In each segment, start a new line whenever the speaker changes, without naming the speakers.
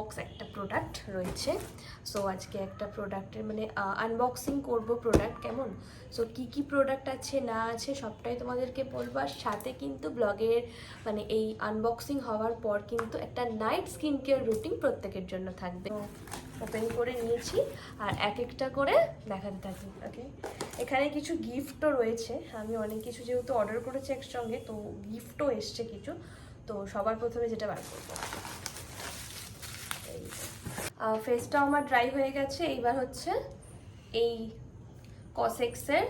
Unbox একটা product রয়েছে। So আজকে একটা প্রোডাক্টের মানে আনবক্সিং করব প্রোডাক্ট কেমন। সো কি প্রোডাক্ট আছে না আছে সবটাই তোমাদেরকে বলবো। আর সাথে কিন্তু ব্লগের মানে এই আনবক্সিং হওয়ার পর কিন্তু একটা নাইট স্কিন কেয়ার রুটিন প্রত্যেকের জন্য থাকবে। ওপেন করে নিয়েছি আর এক একটা করে দেখাতে থাকি। ওকে, এখানে কিছু গিফটও রয়েছে। আমি অনেক কিছু যেহেতু অর্ডার করেছি একসঙ্গে, তো গিফটও এসছে কিছু। তো সবার প্রথমে যেটা বার করবো, এই ফেসটাও আমার ড্রাই হয়ে গেছে। এইবার হচ্ছে এই কসেক্সের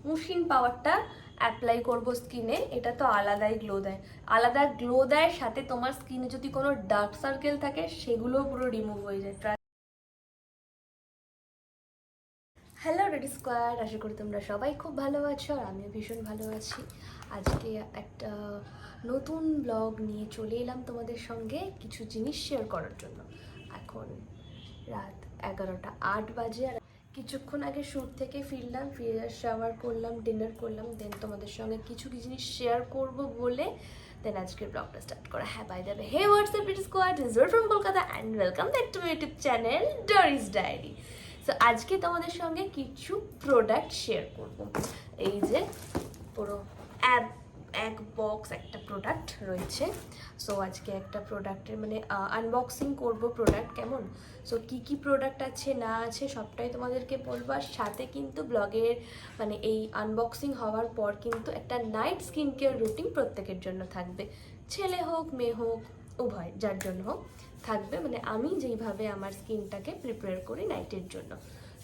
মুশকিন পাওয়ারটা অ্যাপ্লাই করব স্কিনে। এটা তো আলাদাই গ্লো দেয়, আলাদা গ্লো দেয়। সাথে তোমার স্কিনে যদি কোনো ডার্ক সার্কেল থাকে সেগুলোও পুরো রিমুভ হয়ে যায়। হ্যালো রেডি স্কোয়াড, আশা করি তোমরা সবাই খুব ভালো আছো আর আমিও ভীষণ ভালো আছি। আজকে একটা নতুন ব্লগ নিয়ে চলে এলাম তোমাদের সঙ্গে কিছু জিনিস শেয়ার করার জন্য। এখন রাত 11টা 8 বাজে আর কিছুক্ষণ আগে শ্যুট থেকে ফিরলাম, ফিরে শাওয়ার করলাম, ডিনার করলাম, দেন তোমাদের সঙ্গে কিছু জিনিস শেয়ার করব বলে দেন আজকের ব্লগটা স্টার্ট করা। হ্যাঁ, by the way, hey what's up ready squad, is from Kolkata and welcome back to my YouTube channel Doris diary. So আজকে তোমাদের সঙ্গে কিছু প্রোডাক্ট শেয়ার করব। এই যে পুরো এক বক্স একটা প্রোডাক্ট রয়েছে। সো আজকে একটা প্রোডাক্টের মানে আনবক্সিং করব প্রোডাক্ট কেমন। সো কি প্রোডাক্ট আছে না আছে সবটাই তোমাদেরকে বলবো। আর সাথে কিন্তু ব্লগের মানে এই আনবক্সিং হওয়ার পর কিন্তু একটা নাইট স্কিন কেয়ার রুটিন প্রত্যেকের জন্য থাকবে। ছেলে হোক মেয়ে হোক উভয়, যার জন্য হোক থাকবে। মানে আমি যেইভাবে আমার স্কিনটাকে প্রিপেয়ার করি নাইটের জন্য।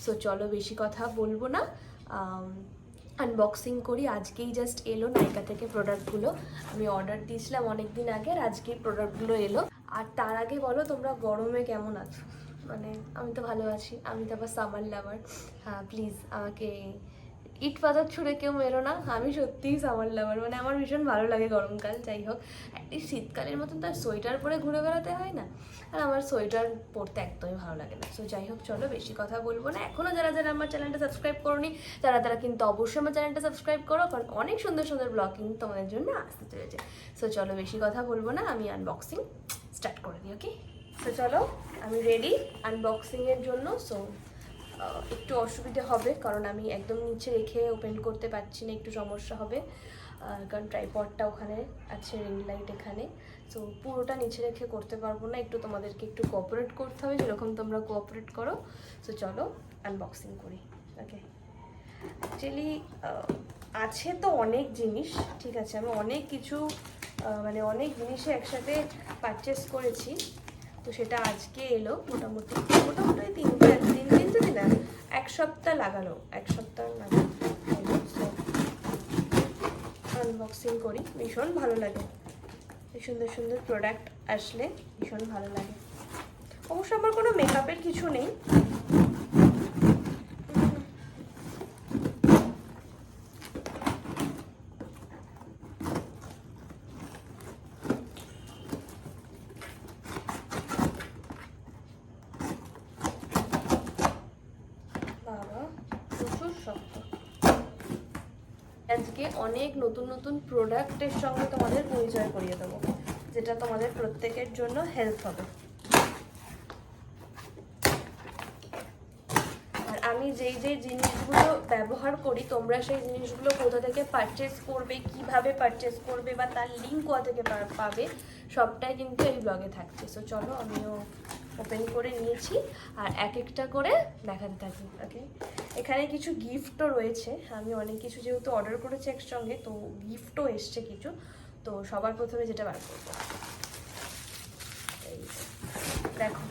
সো চলো বেশি কথা বলবো না, আনবক্সিং করি। আজকেই জাস্ট এলো নাইকা থেকে প্রোডাক্টগুলো। আমি অর্ডার দিয়েছিলাম অনেক দিন আগে, আর আজকেই প্রোডাক্টগুলো এলো। আর তার আগে বলো তোমরা গরমে কেমন আছো? মানে আমি তো ভালো আছি, আমি তো আবার সামার লাভার। হ্যাঁ প্লিজ আমাকে ইট পাথর ছুঁড়ে কেউ মেরো না, আমি সত্যিই সামার লাভার। মানে আমার ভীষণ ভালো লাগে গরমকাল। যাই হোক, এই শীতকালের মতন তার সোয়েটার পরে ঘুরে বেড়াতে হয় না, আর আমার সোয়েটার পরতে একদমই ভালো লাগে না। সো যাই হোক, চলো বেশি কথা বলবো না। এখনও যারা আমার চ্যানেলটা সাবস্ক্রাইব করোনি তারা কিন্তু অবশ্যই আমার চ্যানেলটা সাবস্ক্রাইব করো, কারণ অনেক সুন্দর সুন্দর ব্লগিং তোমাদের জন্য আসতে চলেছে। সো চলো বেশি কথা বলবো না, আমি আনবক্সিং স্টার্ট করে দিই। ওকে, সো চলো আমি রেডি আনবক্সিংয়ের জন্য। সো একটু অসুবিধা হবে কারণ আমি একদম নিচে রেখে ওপেন করতে পারছি না, একটু সমস্যা হবে কারণ ট্রাইপডটা ওখানে আছে, রিং লাইট এখানে। সো পুরোটা নিচে রেখে করতে পারবো না, একটু তোমাদেরকে একটু কোঅপারেট করতে হবে যেরকম তোমরা কোঅপারেট করো। সো চলো আনবক্সিং করি। ওকে, অ্যাকচুয়ালি আছে তো অনেক জিনিস, ঠিক আছে, আমি অনেক কিছু মানে অনেক জিনিসে একসাথে পারচেস করেছি। তো সেটা আজকে এলো। মোটামুটি তিন দিন যদি না, এক সপ্তাহ লাগালো, এক সপ্তাহ লাগালো। আনবক্সিং করি, ভীষণ ভালো লাগে। সুন্দর সুন্দর প্রোডাক্ট আসলে ভীষণ ভালো লাগে। অবশ্য আমার কোনো মেকআপের কিছু নেই। আজকে অনেক নতুন নতুন প্রোডাক্টের সঙ্গে তোমাদের পরিচয় করিয়ে দেবো, যেটা তোমাদের প্রত্যেকের জন্য হেল্প হবে। আর আমি যেই জিনিসগুলো ব্যবহার করি, তোমরা সেই জিনিসগুলো কোথা থেকে পারচেস করবে, কিভাবে পারচেস করবে বা তার লিঙ্ক কোথা থেকে পাবে, সবটাই কিন্তু এই ব্লগে থাকছে। সো চলো আমিও ওপেন করে নিয়েছি আর এক একটা করে দেখাতে থাকি। ওকে, এখানে কিছু গিফটও রয়েছে। আমি অনেক কিছু যেহেতু অর্ডার করেছি একসঙ্গে, তো গিফটও এসছে কিছু। তো সবার প্রথমে যেটা বার করবো, এই দেখো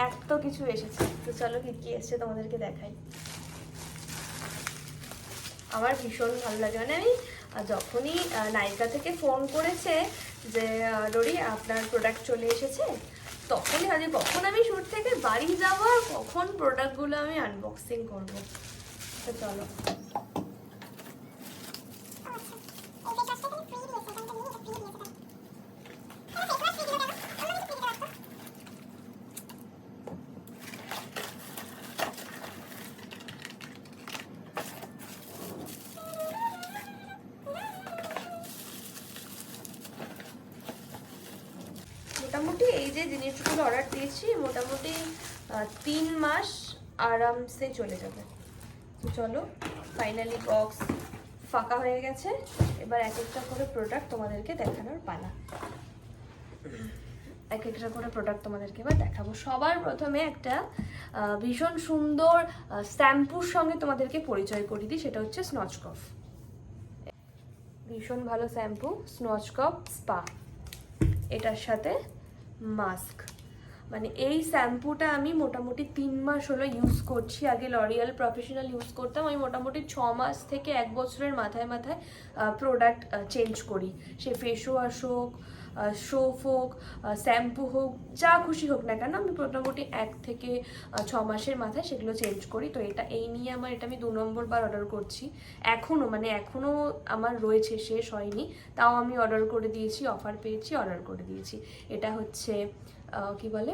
এত কিছু এসেছে। তো চলো কি এসছে তোমাদেরকে দেখাই। আমার ভীষণ ভালো লাগে। মানে আমি যখনই নায়িকা থেকে ফোন করেছে যে ডোরি আপনার প্রোডাক্ট চলে এসেছে, তখনই আজ কখন আমি শ্যুট থেকে বাড়ি যাবো আর কখন প্রোডাক্টগুলো আমি আনবক্সিং করবো। তো চলো, মোটামুটি এই যে জিনিসগুলো অর্ডার দিয়েছি মোটামুটি 3 মাস আরামসে চলে যাবে। তো চলো ফাইনালি বক্স ফাঁকা হয়ে গেছে, এবার এক একটা করে প্রোডাক্ট তোমাদেরকে দেখানোর পালা। এক একটা করে প্রোডাক্ট তোমাদেরকে এবার দেখাবো। সবার প্রথমে একটা ভীষণ সুন্দর শ্যাম্পুর সঙ্গে তোমাদেরকে পরিচয় করিয়ে দিই, সেটা হচ্ছে স্নচকফ। ভীষণ ভালো শ্যাম্পু স্নচকফ স্পা, এটার সাথে মাস্ক। মানে এই শ্যাম্পুটা আমি মোটামুটি 3 মাস হলো ইউজ করছি। আগে লরিয়াল প্রফেশনাল ইউজ করতাম, আমি মোটামুটি 6 মাস থেকে 1 বছরের মাথায় মাথায় প্রোডাক্ট চেঞ্জ করি। সে ফেস ওয়াশ হোক, সোপ হোক, শ্যাম্পু হোক, যা খুশি হোক না কেন আমি মোটামুটি 1 থেকে 6 মাসের মাথায় সেগুলো চেঞ্জ করি। তো এটা এই নিয়ে আমার এটা আমি 2 নম্বর বার অর্ডার করছি। এখনও আমার রয়েছে, শেষ হয়নি, তাও আমি অর্ডার করে দিয়েছি, অফার পেয়েছি অর্ডার করে দিয়েছি। এটা হচ্ছে কি বলে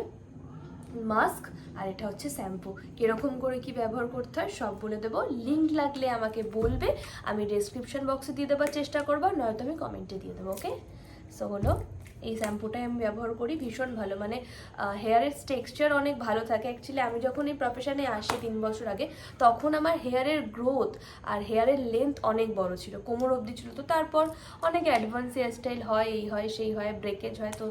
মাস্ক, আর এটা হচ্ছে শ্যাম্পু। কিরকম করে কি ব্যবহার করতে হয় সব বলে দেবো। লিঙ্ক লাগলে আমাকে বলবে, আমি ডেসক্রিপশন বক্সে দিয়ে দেওয়ার চেষ্টা করবো, নয়তো আমি কমেন্টে দিয়ে দেবো। ওকে, সো হলো এই শ্যাম্পুটাই আমি ব্যবহার করি, ভীষণ ভালো। মানে হেয়ারের টেক্সচার অনেক ভালো থাকে। অ্যাকচুয়ালি আমি যখন এই প্রফেশনে আসি 3 বছর আগে, তখন আমার হেয়ারের গ্রোথ আর হেয়ারের লেন্থ অনেক বড় ছিল, কোমর অবধি ছিল। তো তারপর অনেক অ্যাডভান্স হেয়ারস্টাইল হয়, এই হয় সেই হয়, ব্রেকেজ হয়। তো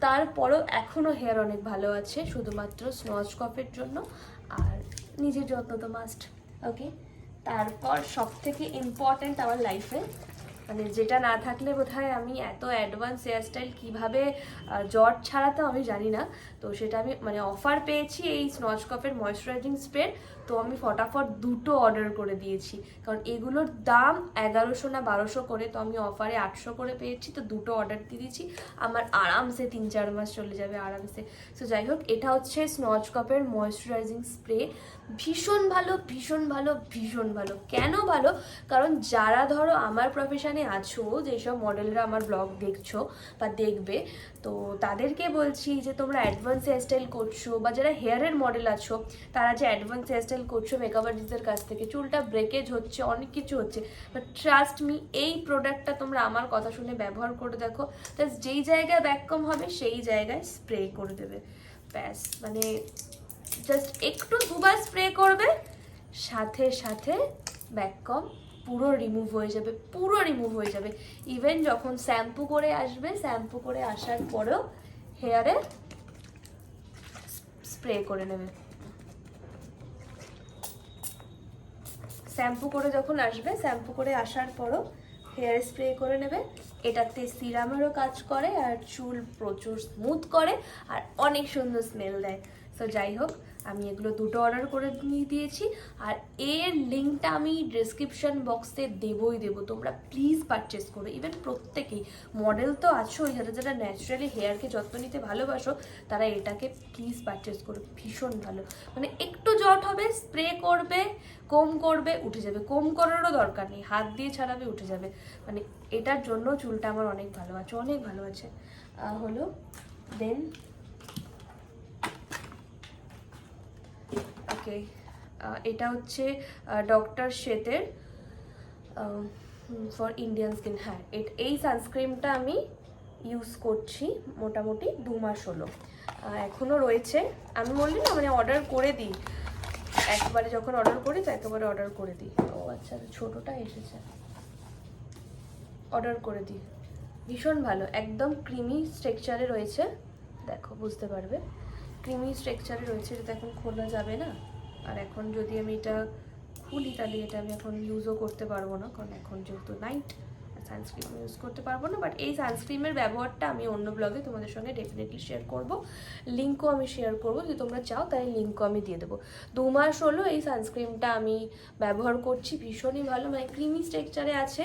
তারপরও এখনও হেয়ার অনেক ভালো আছে, শুধুমাত্র স্নচকফের জন্য। আর নিজের যত্ন তো মাস্ট। ওকে, তারপর সব থেকে ইম্পর্ট্যান্ট আমার লাইফে, মানে যেটা না থাকলে বোধহয় আমি এত অ্যাডভান্স হেয়ারস্টাইল কীভাবে জট ছাড়াতাম আমি জানি না। তো সেটা আমি মানে অফার পেয়েছি এই স্নচকফের ময়শ্চারাইজিং স্প্রে, তো আমি ফটাফট 2টো অর্ডার করে দিয়েছি। কারণ এগুলোর দাম 1100 না 1200 করে, তো আমি অফারে 800 করে পেয়েছি, তো 2টো অর্ডার দিয়ে দিয়েছি। আমার আরামসে 3-4 মাস চলে যাবে আরামসে। সো যাই হোক, এটা হচ্ছে স্নচকফের ময়শ্চারাইজিং স্প্রে। ভীষণ ভালো, ভীষণ ভালো, ভীষণ ভালো। কেন ভালো? কারণ যারা ধরো আমার প্রফেশনে আছো, যেসব মডেলরা আমার ব্লগ দেখছো বা দেখবে, তো তাদেরকে বলছি যে তোমরা অ্যাডভান্স হেয়ারস্টাইল করছো, বা যারা হেয়ারের মডেল আছো তারা যে অ্যাডভান্স হেয়ারস্টাইল করছো মেকআপ আর্টিস্টদের কাছ থেকে, চুলটা ব্রেকেজ হচ্ছে, অনেক কিছু হচ্ছে, বাট ট্রাস্ট মি, এই প্রোডাক্টটা তোমরা আমার কথা শুনে ব্যবহার করে দেখো, জাস্ট যেই জায়গায় ব্যাক কম হবে সেই জায়গায় স্প্রে করে দেবে, ব্যাস। মানে জাস্ট একটু 2বার স্প্রে করবে, সাথে সাথে ব্যাক কম পুরো রিমুভ হয়ে যাবে, পুরো রিমুভ হয়ে যাবে। ইভেন যখন শ্যাম্পু করে আসবে, শ্যাম্পু করে আসার পরেও হেয়ারে স্প্রে করে নেবে। শ্যাম্পু করে যখন আসবে, শ্যাম্পু করে আসার পরও হেয়ার স্প্রে করে নেবে। এটাতে সিরামেরও কাজ করে, আর চুল প্রচুর স্মুথ করে, আর অনেক সুন্দর স্মেল দেয়। তো যাই হোক, আমি এগুলো 2টো অর্ডার করে নিয়ে দিয়েছি, আর এর লিঙ্কটা আমি ডেসক্রিপশন বক্সে দেবই দেবো। তোমরা প্লিজ পারচেস করো। ইভেন প্রত্যেকেই মডেল তো আছোই, যারা যারা ন্যাচারালি হেয়ারকে যত্ন নিতে ভালোবাসো, তারা এটাকে প্লিজ পারচেস করো, ভীষণ ভালো। মানে একটু জট হবে, স্প্রে করবে, কম করবে, উঠে যাবে। কম করারও দরকার নেই, হাত দিয়ে ছাড়াবে, উঠে যাবে। মানে এটার জন্য চুলটা আমার অনেক ভালো আছে, অনেক ভালো আছে। হলো দেন ওকে, এটা হচ্ছে ডক্টর শেতের ফর ইন্ডিয়ান স্কিন। হ্যাঁ, এই সানস্ক্রিনটা আমি ইউজ করছি মোটামুটি 2 মাস হলো, এখনও রয়েছে। আমি বললি না মানে অর্ডার করে দিই, একবারে যখন অর্ডার করি তো একেবারে অর্ডার করে দিই। ও আচ্ছা, ছোটোটা এসেছে, অর্ডার করে দিই। ভীষণ ভালো, একদম ক্রিমি স্ট্রাকচারে রয়েছে, দেখো বুঝতে পারবে, ক্রিমি স্ট্রাকচারে রয়েছে। এটা এখন খোলা যাবে না, আর এখন যদি আমি এটা খুলি তাহলে এটা আমি এখন ইউজও করতে পারবো না, কারণ এখন যেহেতু নাইট, সানস্ক্রিন ইউজ করতে পারবো না। বাট এই সানস্ক্রিনের ব্যবহারটা আমি অন্য ব্লগে তোমাদের সঙ্গে ডেফিনেটলি শেয়ার করব, লিঙ্কও আমি শেয়ার করবো। যদি তোমরা চাও তাই লিঙ্কও আমি দিয়ে দেবো। 2 মাস হলো এই সানস্ক্রিনটা আমি ব্যবহার করছি, ভীষণই ভালো। মানে ক্রিমি স্ট্রাকচারে আছে,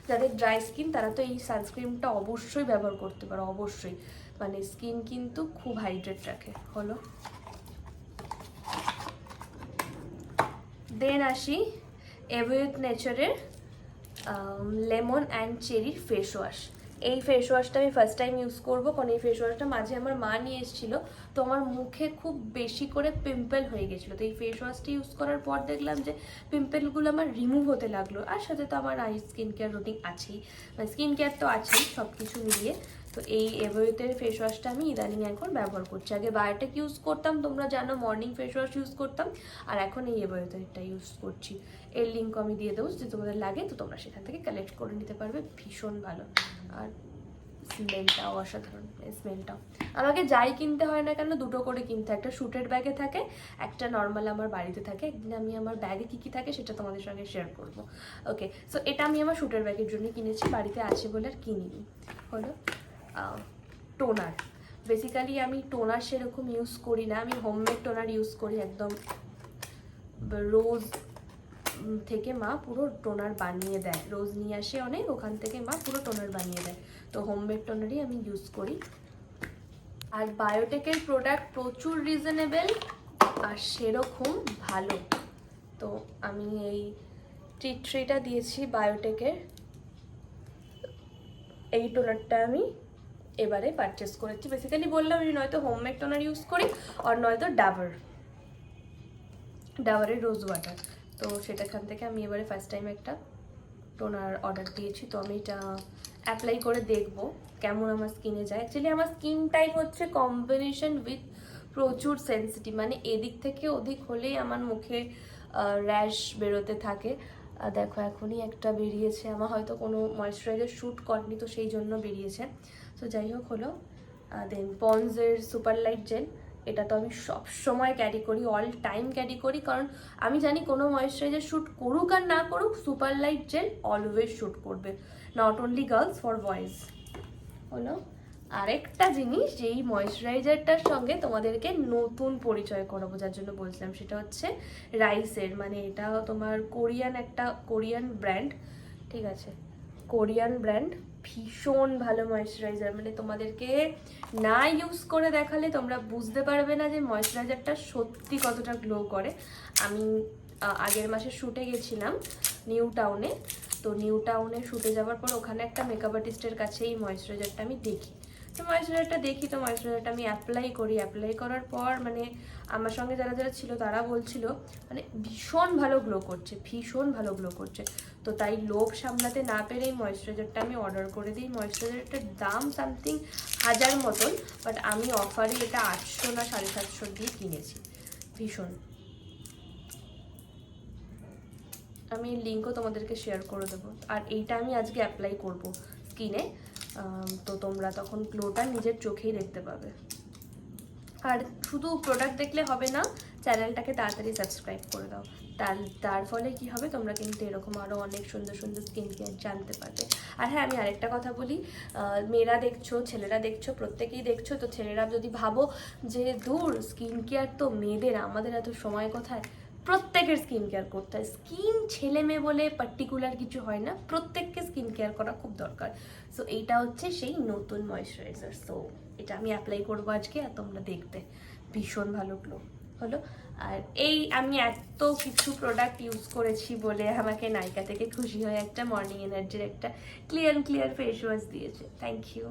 যাদের ড্রাই স্কিন তারা তো এই সানস্ক্রিনটা অবশ্যই ব্যবহার করতে পারো, অবশ্যই। মানে স্কিন কিন্তু খুব হাইড্রেট রাখে। হলো দেন আসি এভিউথ নেচারের লেমন অ্যান্ড চেরির ফেস ওয়াশ। এই ফেস ওয়াশটা আমি ফার্স্ট টাইম ইউজ করবো, কারণ এই ফেস ওয়াশটা মাঝে আমার মা নিয়ে এসেছিলো, তো আমার মুখে খুব বেশি করে পিম্পল হয়ে গেছিলো। তো এই ফেস ওয়াশটি ইউজ করার পর দেখলাম যে পিম্পলগুলো আমার রিমুভ হতে লাগলো। আর সাথে তো আমার স্কিন কেয়ার রুটিন আছেই, মানে স্কিন কেয়ার তো আছেই, সব কিছু মিলিয়ে। তো এই এভোয়েথের ফেস ওয়াশটা আমি ইদানিং এখন ব্যবহার করছি। আগে বায়োটেক ইউজ করতাম, তোমরা জানো মর্নিং ফেস ওয়াশ ইউজ করতাম, আর এখন এই এভোয়েথেরটা ইউজ করছি। এর লিঙ্ক আমি দিয়ে দেবো, যদি তোমাদের লাগে তো তোমরা সেখান থেকে কালেক্ট করে নিতে পারবে। ভীষণ ভালো, আর স্মেলটাও অসাধারণ। স্মেলটাও আমাকে যাই কিনতে হয় না কেন দুটো করে কিনতে, একটা শ্যুটের ব্যাগে থাকে, একটা নর্মাল আমার বাড়িতে থাকে। একদিন আমি আমার ব্যাগে কী কী থাকে সেটা তোমাদের সঙ্গে শেয়ার করবো। ওকে, সো এটা আমি আমার শ্যুটের ব্যাগের জন্য কিনেছি, বাড়িতে আছে বলে আর কিনিনি। হলো টোনার। বেসিক্যালি আমি টোনার সেরকম ইউজ করি না, আমি হোমমেড টোনার ইউজ করি। একদম রোজ থেকে মা পুরো টোনার বানিয়ে দেয়, রোজ নিয়ে আসে অনেক, ওখান থেকে মা পুরো টোনার বানিয়ে দেয়। তো হোমমেড টোনারই আমি ইউজ করি। আর বায়োটেকের প্রোডাক্ট প্রচুর রিজনেবল আর সেরকম ভালো। তো আমি এই ট্রিটা দিয়েছি বায়োটেকের, এই টোনারটা আমি এবারে পারচেস করেছি। বেসিক্যালি বললাম আমি নয়তো হোমমেড টোনার ইউজ করি আর নয়তো ডাবরের রোজ ওয়াটার। তো সেটাখান থেকে আমি এবারে ফার্স্ট টাইম একটা টোনার অর্ডার দিয়েছি। তো আমি এটা অ্যাপ্লাই করে দেখব কেমন আমার স্কিনে যায়। অ্যাকচুয়ালি আমার স্কিন টাইপ হচ্ছে কম্বিনেশন উইথ প্রচুর সেন্সিটিভ, মানে এদিক থেকে ওদিক হলেই আমার মুখে র্যাশ বেরোতে থাকে। দেখো এখনই একটা বেরিয়েছে, আমার হয়তো কোনো ময়েশ্চারাইজার শ্যুট করেনি তো সেই জন্য বেরিয়েছে। তো যাই হোক হলো। দেন পন্ডসের সুপার লাইট জেল, এটা তো আমি সব সময় ক্যারি করি, অল টাইম ক্যারি করি, কারণ আমি জানি কোনো ময়েশ্চারাইজার শ্যুট করুক আর না করুক super light gel always shoot করবে, not only girls, for boys. হলো আরেকটা জিনিস, যেই ময়েশ্চারাইজারটার সঙ্গে তোমাদেরকে নতুন পরিচয় করাবো, যার জন্য বলছিলাম, সেটা হচ্ছে রাইসের। মানে এটা তোমার একটা কোরিয়ান ব্র্যান্ড, ঠিক আছে, কোরিয়ান ব্র্যান্ড, ভীষণ ভালো ময়েশ্চারাইজার। মানে তোমাদেরকে না ইউজ করে দেখালে তোমরা বুঝতে পারবে না যে ময়েশ্চারাইজারটা সত্যি কতটা গ্লো করে। আমি আগের মাসে শ্যুটে গেছিলাম নিউ টাউনে। তো নিউ টাউনে শ্যুটে যাওয়ার পর ওখানে একটা মেকআপ আর্টিস্টের কাছে এই ময়েশ্চারাইজারটা আমি দেখি। তো ময়েশ্চারাইজারটা আমি অ্যাপ্লাই করার পর মানে আমার সঙ্গে যারা যারা ছিল তারা বলছিল মানে ভীষণ ভালো গ্লো করছে। তো তাই লোভ সামলাতে না পেরে এই ময়েশ্চারাইজারটা আমি অর্ডার করে দিই। ময়েশ্চারাইজারটার দাম সামথিং 1000 মতন, বাট আমি অফারে এটা 800 না 750 দিয়ে কিনেছি। ভীষণ, আমি লিঙ্কও তোমাদেরকে শেয়ার করে দেবো। আর এইটা আমি আজকে অ্যাপ্লাই করবো স্কিনে, তো তোমরা তখন গ্লোটা নিজের চোখেই দেখতে পাবে। আর শুধু প্রোডাক্ট দেখলে হবে না, চ্যানেলটাকে তাড়াতাড়ি সাবস্ক্রাইব করে দাও। তার ফলে কি হবে, তোমরা কিন্তু এরকম আরও অনেক সুন্দর সুন্দর স্কিন কেয়ার জানতে পারবে। আর হ্যাঁ, আমি আরেকটা কথা বলি, মেয়েরা দেখছো, ছেলেরা দেখছো, প্রত্যেকেই দেখছো। তো ছেলেরা যদি ভাবো যে দূর স্কিন কেয়ার তো মেয়েদের, আমাদের এত সময় কোথায়, প্রত্যেকের স্কিন কেয়ার করতে হয়। স্কিন ছেলে মেয়ে বলে পার্টিকুলার কিছু হয় না, প্রত্যেককে স্কিন কেয়ার করা খুব দরকার। সো এইটা হচ্ছে সেই নতুন ময়েশ্চারাইজার। সো এটা আমি অ্যাপ্লাই করবো আজকে, আর তোমরা দেখবে ভীষণ ভালো গ্লো হলো। আর এই আমি এত কিছু প্রোডাক্ট ইউজ করেছি বলে আমাকে নাইকা থেকে খুশি হয়ে একটা মর্নিং এনার্জির একটা ক্লিয়ার ফেস ওয়াশ দিয়েছে, থ্যাংক ইউ।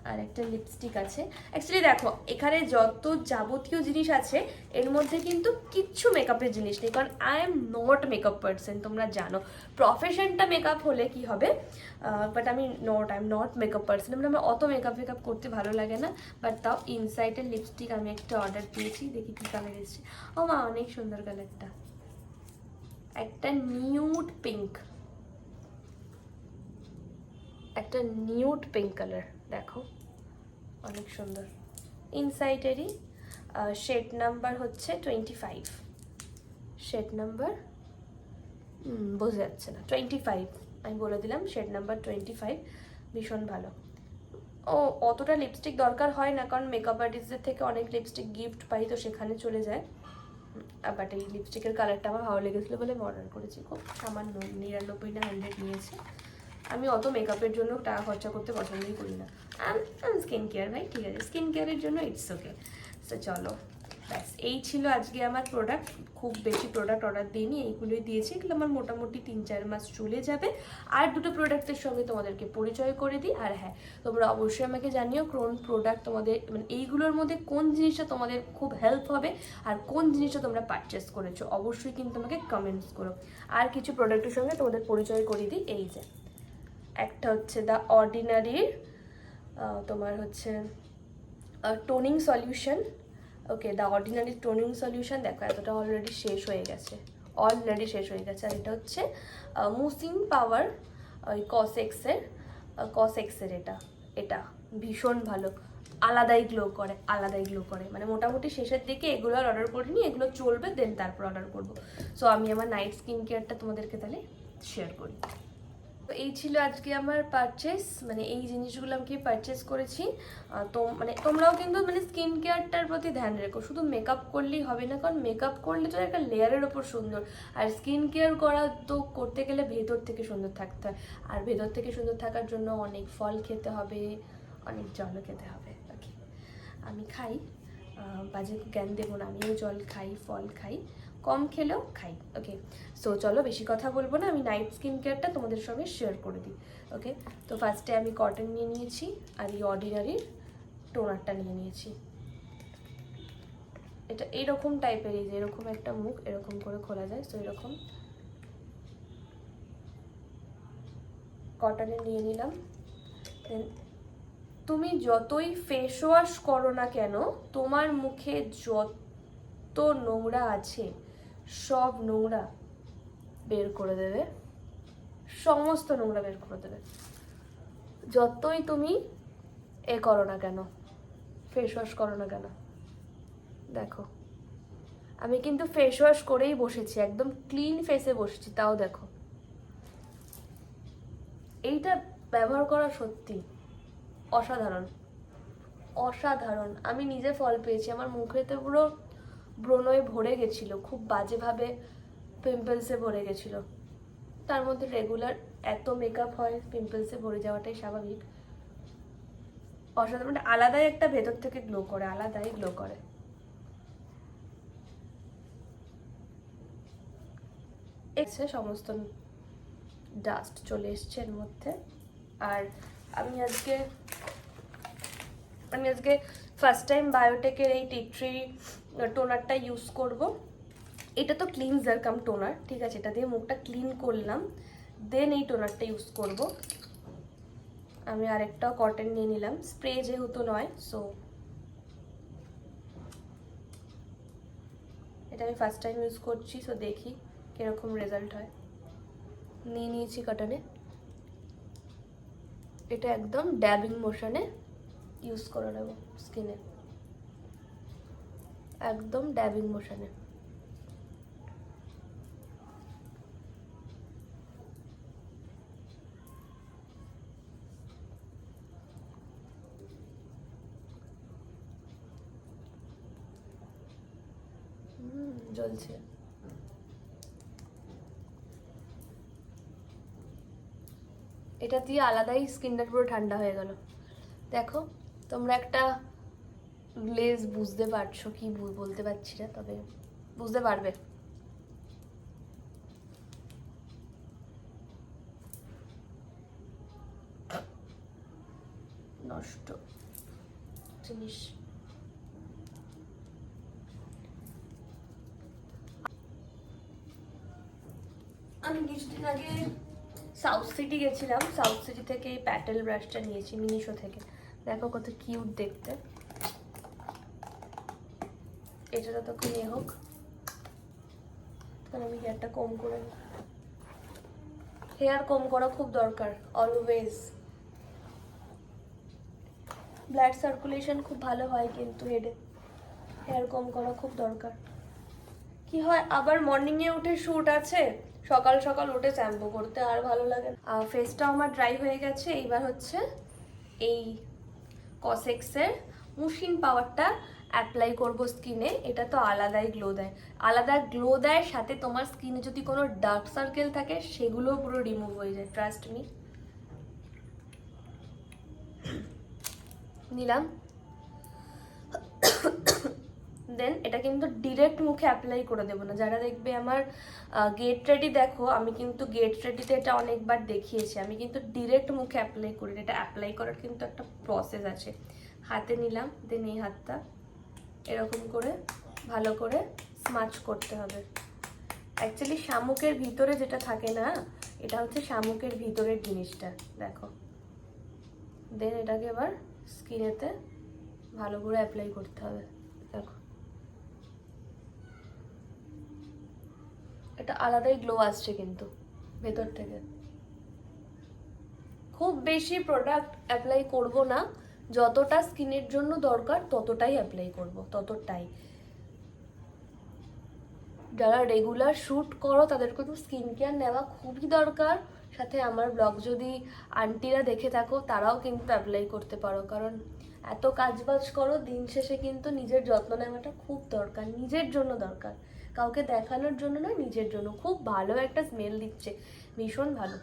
আর একটা লিপস্টিক আছে। অ্যাকচুয়ালি দেখো এখানে যত যাবতীয় জিনিস আছে এর মধ্যে কিন্তু কিচ্ছু মেকআপের জিনিস নেই, কারণ I am not makeup person. তোমরা জানো প্রফেশনটা মেকআপ হলে কি হবে, but I am not makeup person. মানে আমার অত মেকআপ করতে ভালো লাগে না। বাট তাও ইনসাইটের লিপস্টিক আমি একটা অর্ডার দিয়েছি, দেখি কী কালার এসেছে। ও মা, অনেক সুন্দর কালারটা, একটা নিউড পিঙ্ক কালার, দেখো অনেক সুন্দর। ইনসাইটেরই শেড নাম্বার হচ্ছে 25, শেড নাম্বার বোঝা যাচ্ছে না, 25 আমি বলে দিলাম, শেড নাম্বার 25। ভীষণ ভালো। ও অতটা লিপস্টিক দরকার হয় না, কারণ মেকআপ আর্টিস্টদের থেকে অনেক লিপস্টিক গিফট পাই, তো সেখানে চলে যায়। বাট এই লিপস্টিকের কালারটা আমার ভালো লেগেছিলো বলে আমি অর্ডার করেছি। খুব সামান্য 99 না 100 নিয়েছে। আমি অত মেকআপের জন্য টাকা খরচা করতে পছন্দই করি না। আমি স্কিন কেয়ার ভাই, ঠিক আছে, স্কিন কেয়ারের জন্য ইটস ওকে। তো চলো, ব্যাস এই ছিল আজকে আমার প্রোডাক্ট। খুব বেশি প্রোডাক্ট অর্ডার দিইনি, এইগুলোই দিয়েছি। এগুলো আমার মোটামুটি 3-4 মাস চলে যাবে। আর দুটো প্রোডাক্টের সঙ্গে তোমাদেরকে পরিচয় করে দিই। আর হ্যাঁ, তোমরা অবশ্যই আমাকে জানিও কোন প্রোডাক্ট তোমাদের, মানে এইগুলোর মধ্যে কোন জিনিসটা তোমাদের খুব হেল্প হবে আর কোন জিনিসটা তোমরা পারচেস করেছো, অবশ্যই কিন্তু আমাকে কমেন্টস করো। আর কিছু প্রোডাক্টের সঙ্গে তোমাদের পরিচয় করে দিই। এই যে একটা হচ্ছে দ্য অর্ডিনারির তোমার হচ্ছে toning solution. Okay, the ordinary toning solution. দেখো এতটা অলরেডি শেষ হয়ে গেছে, আর এটা হচ্ছে মুসিন পাওয়ার ওই কসেক্সের এটা এটা ভীষণ ভালো, আলাদাই গ্লো করে। মানে মোটামুটি শেষের দিকে এগুলো আর অর্ডার করিনি, এগুলো চলবে, দেন তারপর অর্ডার করবো। সো আমি আমার নাইট স্কিন কেয়ারটা তোমাদেরকে তাহলে শেয়ার করি। তো এই ছিল আজকে আমার পারচেস, মানে এই জিনিসগুলো আমি পারচেস করেছি। তো মানে তোমরাও কিন্তু মানে স্কিন কেয়ারটার প্রতি ধ্যান রেখো, শুধু মেকআপ করলেই হবে না, কারণ মেকআপ করলে তো একটা লেয়ারের ওপর সুন্দর, আর স্কিন কেয়ার করা তো করতে গেলে ভেতর থেকে সুন্দর থাকতে হয়, আর ভেতর থেকে সুন্দর থাকার জন্য অনেক ফল খেতে হবে, অনেক জলও খেতে হবে। ওকে, আমি খাই, বাজে জ্ঞান দেবো না, আমিও জল খাই, ফল খাই, কম খেলেও খাই। ওকে, সো চলো বেশি কথা বলবো না, আমি নাইট স্কিন কেয়ারটা তোমাদের সঙ্গে শেয়ার করে দিই। ওকে, তো ফার্স্টে আমি কটন নিয়ে নিয়েছি, আর এই অর্ডিনারির টোনারটা নিয়ে নিয়েছি। এটা এইরকম টাইপের, এই যে এরকম একটা মুখ এরকম করে খোলা যায়, সো এরকম কটনে নিয়ে নিলাম। দেন তুমি যতই ফেস ওয়াশ করো না কেন, তোমার মুখে যত নোংরা আছে সব নোংরা বের করে দেবে, সমস্ত নোংরা বের করে দেবে, যতই তুমি করো না কেন, ফেস ওয়াশ করো না কেন। দেখো আমি কিন্তু ফেস ওয়াশ করেই বসেছি, একদম ক্লিন ফেসে বসেছি, তাও দেখো এইটা ব্যবহার করা সত্যি অসাধারণ। আমি নিজে ফল পেয়েছি, আমার মুখেতে পুরো ব্রণয় ভরে গেছিল, খুব বাজেভাবে পিম্পলসে ভরে গেছিল, তার মধ্যে রেগুলার এত মেকআপ হয়, পিম্পলসে ভরে যাওয়াটাই স্বাভাবিক। অসাধারণ, আলাদাই একটা ভেতর থেকে গ্লো করে, এসে সমস্ত ডাস্ট চলে এসছে এর মধ্যে। আর আমি আজকে ফার্স্ট টাইম বায়োটেকের এই টি ট্রি টোনারটা ইউজ করব। এটা তো ক্লিনজার কাম টোনার, ঠিক আছে, এটা দিয়ে মুখটা ক্লিন করলাম, দেন এই টোনারটা ইউজ করব। আমি আরেকটাও কটন নিয়ে নিলাম, স্প্রে যেহেতু নয়, সো এটা আমি ফার্স্ট টাইম ইউজ করছি, সো দেখি কিরকম রেজাল্ট হয়। নিয়ে নিয়েছি কটনে, এটা একদম ড্যাবিং মোশনে ইউজ করে নেব স্কিনে, একদম ড্যাবিং মোশনে। জ্বলছে, এটা দিয়ে আলাদাই স্কিনটা পুরো ঠান্ডা হয়ে গেল। দেখো তোমরা একটা গ্লেজ বুঝতে পারছো কি, বলতে পারছি না, তবে বুঝতে পারবে। নষ্ট জিনিস। আমি কিছুদিন আগে সাউথ সিটি গেছিলাম, সাউথ সিটি থেকে এই প্যাটেল ব্রাশটা নিয়েছি মিনিশো থেকে, দেখো কত কিউট দেখতে। এটা যতক্ষণ হোক, তখন আমি হেয়ারটা কম করে, হেয়ার কম করা খুব দরকার অলওয়েজ। ব্লাড সার্কুলেশন খুব ভালো হয় কিন্তু হেডে, হেয়ার কম করা খুব দরকার। কি হয় আবার মর্নিংয়ে উঠে শ্যুট আছে, সকাল সকাল উঠে শ্যাম্পু করতে আর ভালো লাগে না। ফেসটা আমার ড্রাই হয়ে গেছে, এইবার হচ্ছে এই কসেক্সের মুশিন পাওয়ারটা অ্যাপ্লাই করব স্কিনে। এটা তো আলাদা গ্লো দেয়, সাথে তোমার স্কিনে যদি কোনো ডার্ক সার্কেল থাকে সেগুলোও পুরো রিমুভ হয়ে যায়, ট্রাস্ট মি। নিলাম, দেন এটা কিন্তু ডিরেক্ট মুখে অ্যাপ্লাই করে দেবো না। যারা দেখবে আমার গেট রেডি দেখো, আমি কিন্তু গেট রেডিতে এটা অনেকবার দেখিয়েছি, আমি কিন্তু ডিরেক্ট মুখে অ্যাপ্লাই করি। এটা অ্যাপ্লাই করার কিন্তু একটা প্রসেস আছে। হাতে নিলাম, দেন এই হাতটা এরকম করে ভালো করে স্মাচ করতে হবে। অ্যাকচুয়ালি শামুকের ভিতরে যেটা থাকে না, এটা হচ্ছে শামুকের ভিতরের জিনিসটা, দেখো দেন এটাকে এবার স্কিনেতে ভালো করে অ্যাপ্লাই করতে হবে। দেখো এটা আলাদাই গ্লো আসছে কিন্তু ভেতর থেকে। খুব বেশি প্রোডাক্ট অ্যাপ্লাই করব না, যতটা স্কিনের জন্য দরকার ততটাই অ্যাপ্লাই করব, ততটাই। যারা রেগুলার শ্যুট করো তাদের কিন্তু স্কিন কেয়ার নেওয়া খুবই দরকার। সাথে আমার ব্লগ যদি আন্টিরা দেখে থাকো তারাও কিন্তু অ্যাপ্লাই করতে পারো, কারণ এত কাজবাজ করো, দিন শেষে কিন্তু নিজের যত্ন নেওয়াটা খুব দরকার, নিজের জন্য দরকার, কাউকে দেখানোর জন্য না, নিজের জন্য। খুব ভালো একটা স্মেল দিচ্ছে, ভীষণ ভালো।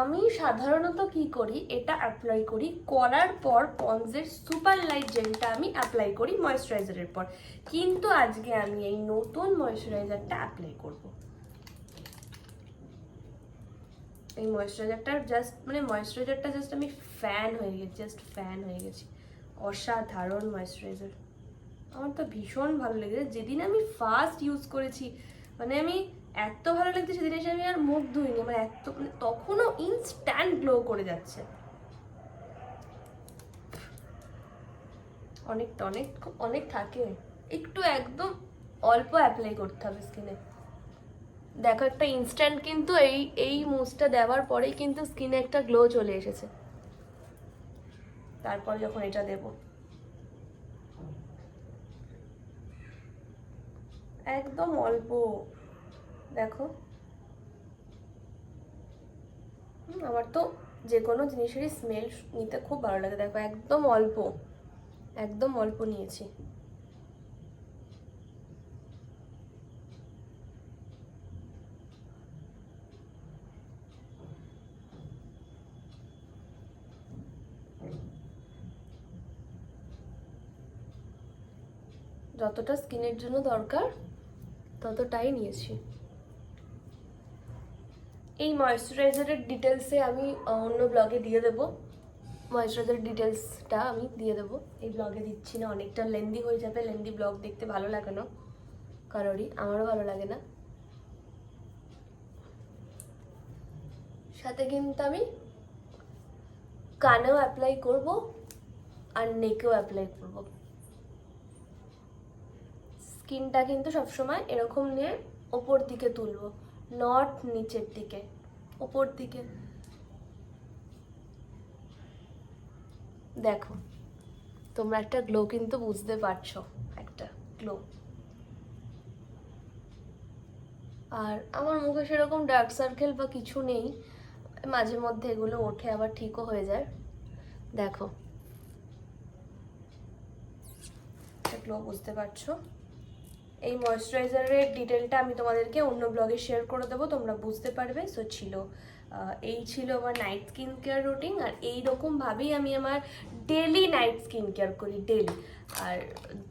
আমি সাধারণত কি করি, এটা অ্যাপ্লাই করি করার পর পন্ডসের সুপার লাইট জেলটা আমি অ্যাপ্লাই করি ময়েশ্চারাইজারের পর, কিন্তু আজকে আমি এই নতুন ময়েশ্চারাইজারটা অ্যাপ্লাই করব। এই ময়েশ্চারাইজারটা জাস্ট আমি ফ্যান হয়ে গেছি, জাস্ট ফ্যান হয়ে গেছি। অসাধারণ ময়েশ্চারাইজার, আমার তো ভীষণ ভালো লেগেছে। যেদিন আমি ফার্স্ট ইউজ করেছি, মানে আমি এত ভালো লাগছে সেদিন এসে আমি আর মুখ ধুইনি, মানে এত, মানে তখনও ইনস্ট্যান্ট গ্লো করে যাচ্ছে। অনেকটা অনেক অনেক থাকে, একটু একদম অল্প অ্যাপ্লাই করতে হবে স্কিনে। দেখো একটা ইনস্ট্যান্ট কিন্তু এই মুসটা দেওয়ার পরেই কিন্তু স্কিনে একটা গ্লো চলে এসেছে। তারপর যখন এটা দেব, একদম অল্প, দেখো আমার তো যে কোনো জিনিসেরই স্মেল নিতে খুব ভালো লাগে। দেখো একদম অল্প, একদম অল্প নিয়েছি। যতটা স্কিনের জন্য দরকার ততটাই নিয়েছি। এই ময়েশ্চারাইজারের ডিটেলসে আমি অন্য ব্লগে দিয়ে দেবো, ময়েশ্চারাইজার ডিটেলসটা আমি দিয়ে দেবো, এই ব্লগে দিচ্ছি না, অনেকটা লেন্দি হয়ে যাবে। লেন্দি ব্লগ দেখতে ভালো লাগে না কারোরই, আমারও ভালো লাগে না। সাথে কিন্তু আমি কানেও অ্যাপ্লাই করব আর নেকেও অ্যাপ্লাই করব। স্কিনটা কিন্তু সবসময় এরকম নিয়ে ওপর দিকে তুলবো, নট নিচের দিকে, ওপর দিকে। দেখো তোমরা একটা গ্লো কিন্তু বুঝতে পারছো, একটা গ্লো। আর আমার মুখে সেরকম ডার্ক সার্কেল বা কিছু নেই, মাঝে মধ্যে এগুলো ওঠে আবার ঠিকও হয়ে যায়। দেখো গ্লো বুঝতে পারছো। এই ময়েশ্চারাইজারের ডিটেলটা আমি তোমাদেরকে অন্য ব্লগে শেয়ার করে দেবো, তোমরা বুঝতে পারবে। সো এই ছিল আমার নাইট স্কিন কেয়ার রুটিন, আর এইরকমভাবেই আমি আমার ডেলি নাইট স্কিন কেয়ার করি, ডেলি। আর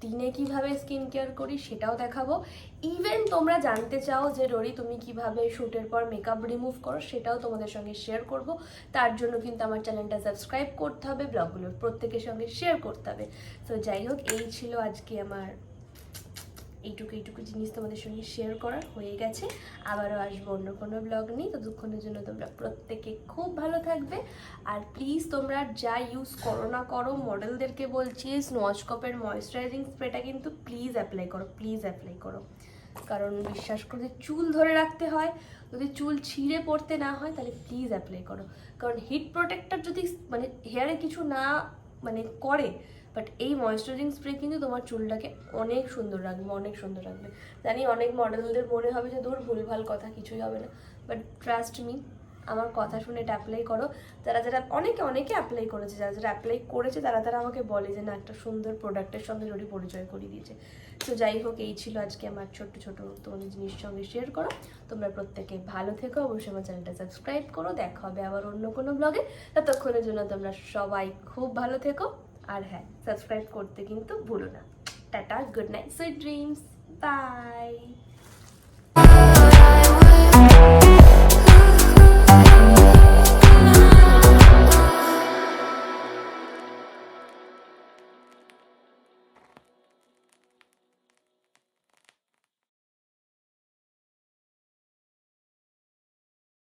দিনে কিভাবে স্কিন কেয়ার করি সেটাও দেখাবো। ইভেন তোমরা জানতে চাও যে রোরি তুমি কিভাবে শ্যুটের পর মেকআপ রিমুভ করো, সেটাও তোমাদের সঙ্গে শেয়ার করব। তার জন্য কিন্তু আমার চ্যানেলটা সাবস্ক্রাইব করতে হবে, ব্লগগুলো প্রত্যেকের সঙ্গে শেয়ার করতে হবে। তো যাই হোক, এই ছিল আজকে আমার এইটুকু জিনিস তোমাদের সঙ্গে শেয়ার করার হয়ে গেছে। আবারও আসবো অন্য কোনো ব্লগ নিয়ে, ততক্ষণের জন্য তোমরা প্রত্যেকে খুব ভালো থাকবে। আর প্লিজ তোমরা যা ইউজ করো না করো, মডেলদেরকে বলছি স্নোয়াচকপের ময়েশ্চারাইজিং স্প্রেটা কিন্তু প্লিজ অ্যাপ্লাই করো, প্লিজ অ্যাপ্লাই করো। কারণ বিশ্বাস করে চুল ধরে রাখতে হয়, যদি চুল ছিঁড়ে পড়তে না হয় তাহলে প্লিজ অ্যাপ্লাই করো। কারণ হিট প্রোটেক্টর যদি মানে হেয়ারে কিছু না মানে করে, বাট এই ময়েশ্চারাইজিং স্প্রে কিন্তু তোমার চুলটাকে অনেক সুন্দর রাখবে, অনেক সুন্দর রাখবে। জানি অনেক মডেলদের মনে হবে যে দূর ভুলভাল কথা, কিছুই হবে না, বাট ট্রাস্ট মি, আমার কথা শুনে এটা অ্যাপ্লাই করো। যারা অনেকে অ্যাপ্লাই করেছে, যারা অ্যাপ্লাই করেছে তারা আমাকে বলে যে না, একটা সুন্দর প্রোডাক্টের সঙ্গে রোরি পরিচয় করিয়ে দিয়েছে। তো যাই হোক, এই ছিল আজকে আমার ছোট তোমাদের জিনিস সঙ্গে শেয়ার করো। তোমরা প্রত্যেকে ভালো থেকো, অবশ্যই আমার চ্যানেলটা সাবস্ক্রাইব করো। দেখা হবে আবার অন্য কোনো ব্লগে, ততক্ষণের জন্য তোমরা সবাই খুব ভালো থেকো। আর হ্যাঁ, সাবস্ক্রাইব করতে কিন্তু ভুলো না। Tata, good night, sweet dreams, by.